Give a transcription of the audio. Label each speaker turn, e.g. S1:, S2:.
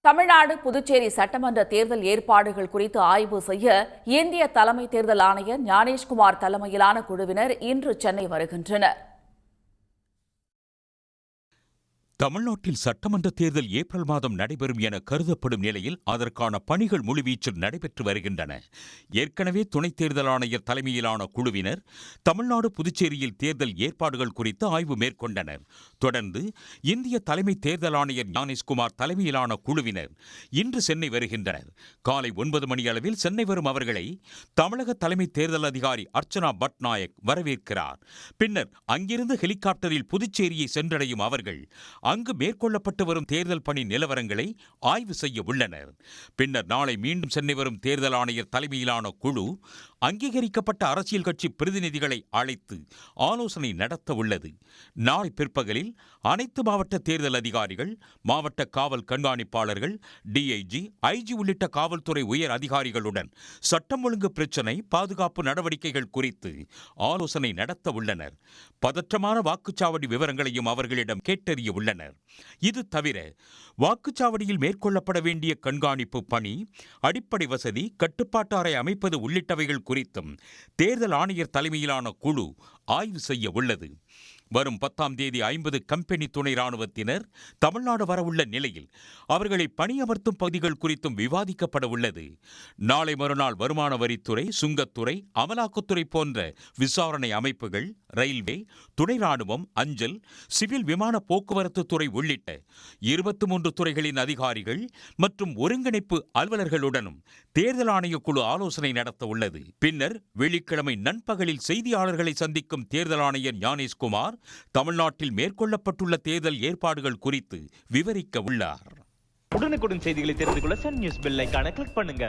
S1: தமிழ்நாடு, புதுச்சேரி சட்டமன்ற தேர்தல் ஏற்பாடுகள் குறித்து ஆய்வு செய்ய இந்திய தலைமை தேர்தல் ஆணையர் ஞானேஷ்குமார் தலைமையிலான குழுவினர் இன்று சென்னை வருகின்றனர்.
S2: தமிழ்நாட்டில் சட்டமன்ற தேர்தல் ஏப்ரல் மாதம் நடைபெறும் என கருதப்படும் நிலையில் அதற்கான பணிகள் முழுவீச்சில் நடைபெற்று வருகின்றன. ஏற்கனவே துணைத் தேர்தல் ஆணையர் தலைமையிலான குழுவினர் தமிழ்நாடு, புதுச்சேரியில் தேர்தல் ஏற்பாடுகள் குறித்து ஆய்வு மேற்கொண்டனர். தொடர்ந்து இந்திய தலைமை தேர்தல் ஆணையர் ஞானேஷ்குமார் தலைமையிலான குழுவினர் இன்று சென்னை வருகின்றனர். காலை 9 மணி அளவில் சென்னை வரும் அவர்களை தமிழக தலைமை தேர்தல் அதிகாரி அர்ச்சனா பட்நாயக் வரவேற்கிறார். பின்னர் அங்கிருந்து ஹெலிகாப்டரில் புதுச்சேரியை சென்றடையும் அவர்கள் அங்கு மேற்கொள்ளப்பட்டு வரும் தேர்தல் பணி நிலவரங்களை ஆய்வு செய்ய உள்ளனர். பின்னர் நாளை மீண்டும் சென்னை வரும் தேர்தல் ஆணையர் தலைமையிலான குழு அங்கீகரிக்கப்பட்ட அரசியல் கட்சி பிரதிநிதிகளை அழைத்து ஆலோசனை நடத்த உள்ளது. நாளை பிற்பகலில் அனைத்து மாவட்ட தேர்தல் அதிகாரிகள், மாவட்ட காவல் கண்காணிப்பாளர்கள், டிஐஜி, ஐஜி உள்ளிட்ட காவல்துறை உயர் அதிகாரிகளுடன் சட்டம் ஒழுங்கு பிரச்சினை, பாதுகாப்பு நடவடிக்கைகள் குறித்து ஆலோசனை நடத்த உள்ளனர். பதற்றமான வாக்குச்சாவடி விவரங்களையும் அவர்களிடம் கேட்டறிய உள்ளனர். இது தவிர வாக்குச்சாவடியில் மேற்கொள்ளப்பட வேண்டிய கண்காணிப்பு பணி, அடிப்படை வசதி, கட்டுப்பாட்டு அறை அமைப்பது உள்ளிட்டவைகள் குறித்தும் தேர்தல் ஆணையர் தலைமையிலான குழு ஆய்வு செய்ய உள்ளது. வரும் 10ஆம் தேதி 50 கம்பெனி துணை ராணுவத்தினர் தமிழ்நாடு வரவுள்ள நிலையில் அவர்களை பணியமர்த்தும் பகுதிகள் குறித்தும் விவாதிக்கப்பட உள்ளது. நாளை மறுநாள் வருமான வரித்துறை, சுங்கத்துறை, அமலாக்கத்துறை போன்ற விசாரணை அமைப்புகள், ரயில்வே, துணை ராணுவம், அஞ்சல், சிவில் விமான போக்குவரத்து துறை உள்ளிட்ட 23 துறைகளின் அதிகாரிகள் மற்றும் ஒருங்கிணைப்பு அலுவலர்களுடனும் தேர்தல் ஆணைய குழு ஆலோசனை நடத்த உள்ளது. பின்னர் வெள்ளிக்கிழமை நண்பகலில் செய்தியாளர்களை சந்திக்கும் தேர்தல் ஆணையர் ஞானேஷ்குமார் தமிழ்நாட்டில் மேற்கொள்ளப்பட்டுள்ள தேர்தல் ஏற்பாடுகள் குறித்து விவரிக்க உள்ளார்.
S3: உடனுக்குடன் செய்திகளை தெரிந்து கொள்ள சன் நியூஸ் பெல் ஐகானை கிளிக் பண்ணுங்க.